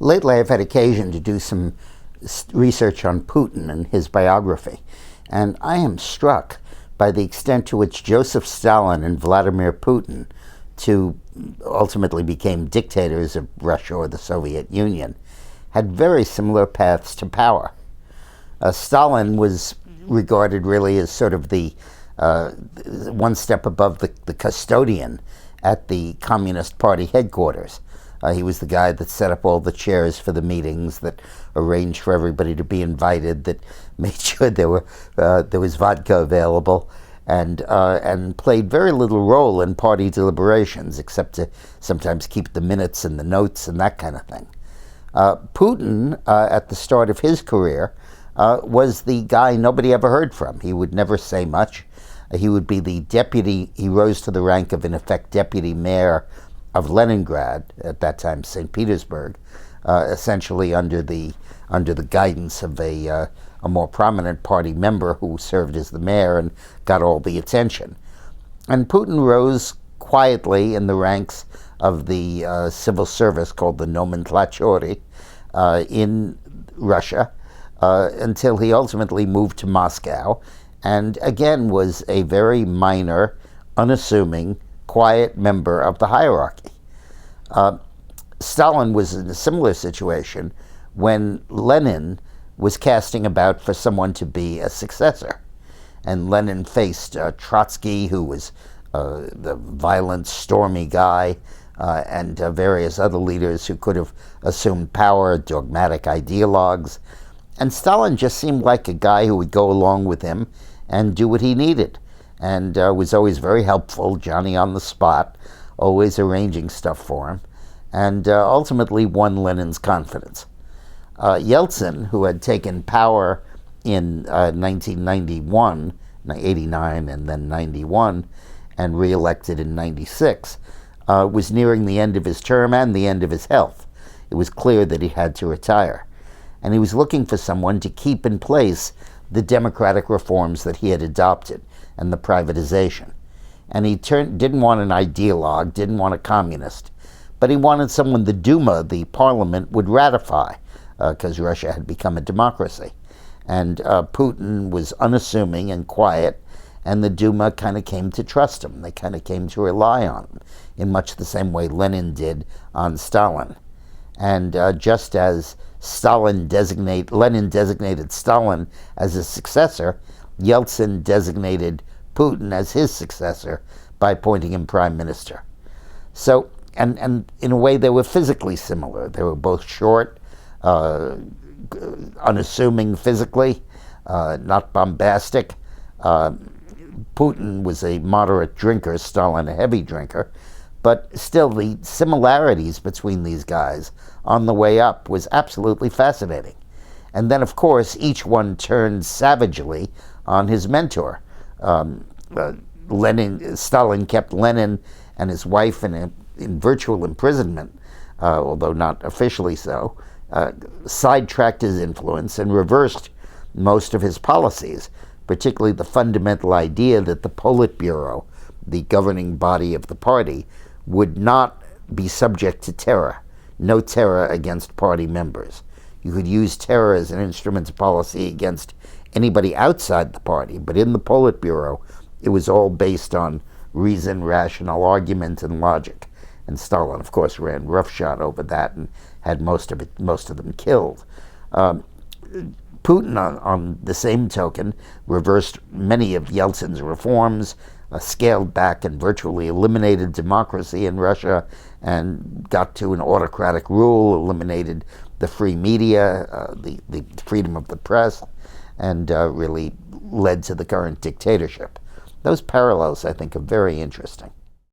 Lately, I've had occasion to do some research on Putin and his biography, and I am struck by the extent to which Joseph Stalin and Vladimir Putin, two ultimately became dictators of Russia or the Soviet Union, had very similar paths to power. Stalin was regarded really as sort of the one step above the custodian at the Communist Party headquarters. He was the guy that set up all the chairs for the meetings, that arranged for everybody to be invited, that made sure there was vodka available, and played very little role in party deliberations, except to sometimes keep the minutes and the notes and that kind of thing. Putin, at the start of his career, was the guy nobody ever heard from. He would never say much. He would be the deputy. He rose to the rank of, in effect, deputy mayor of Leningrad, at that time St. Petersburg, essentially under the guidance of a more prominent party member who served as the mayor and got all the attention. And Putin rose quietly in the ranks of the civil service called the nomenklatura in Russia until he ultimately moved to Moscow, and again was a very minor, unassuming, quiet member of the hierarchy. Stalin was in a similar situation when Lenin was casting about for someone to be a successor. And Lenin faced Trotsky, who was the violent, stormy guy, and various other leaders who could have assumed power, dogmatic ideologues. And Stalin just seemed like a guy who would go along with him and do what he needed, and was always very helpful, Johnny on the spot, always arranging stuff for him, and ultimately won Lenin's confidence. Yeltsin, who had taken power in 1991, 89, and then 91, and re-elected in 96, was nearing the end of his term and the end of his health. It was clear that he had to retire, and he was looking for someone to keep in place the democratic reforms that he had adopted and the privatization. And he didn't want an ideologue, didn't want a communist, but he wanted someone the Duma, the parliament, would ratify, because Russia had become a democracy. And Putin was unassuming and quiet, and the Duma kind of came to trust him. They kind of came to rely on him in much the same way Lenin did on Stalin. And just as Lenin designated Stalin as his successor, Yeltsin designated Putin as his successor by appointing him prime minister. So, and in a way they were physically similar. They were both short, unassuming physically, not bombastic. Putin was a moderate drinker, Stalin a heavy drinker, but still the similarities between these guys on the way up was absolutely fascinating. And then, of course, each one turned savagely on his mentor. Stalin kept Lenin and his wife in virtual imprisonment, although not officially so, sidetracked his influence and reversed most of his policies, particularly the fundamental idea that the Politburo, the governing body of the party, would not be subject to terror. No terror against party members. You could use terror as an instrument of policy against anybody outside the party, but in the Politburo, it was all based on reason, rational argument, and logic. And Stalin, of course, ran roughshod over that and had most of them killed. Putin, on the same token, reversed many of Yeltsin's reforms, scaled back and virtually eliminated democracy in Russia, and got to an autocratic rule, eliminated the free media, the freedom of the press, and really led to the current dictatorship. Those parallels, I think, are very interesting.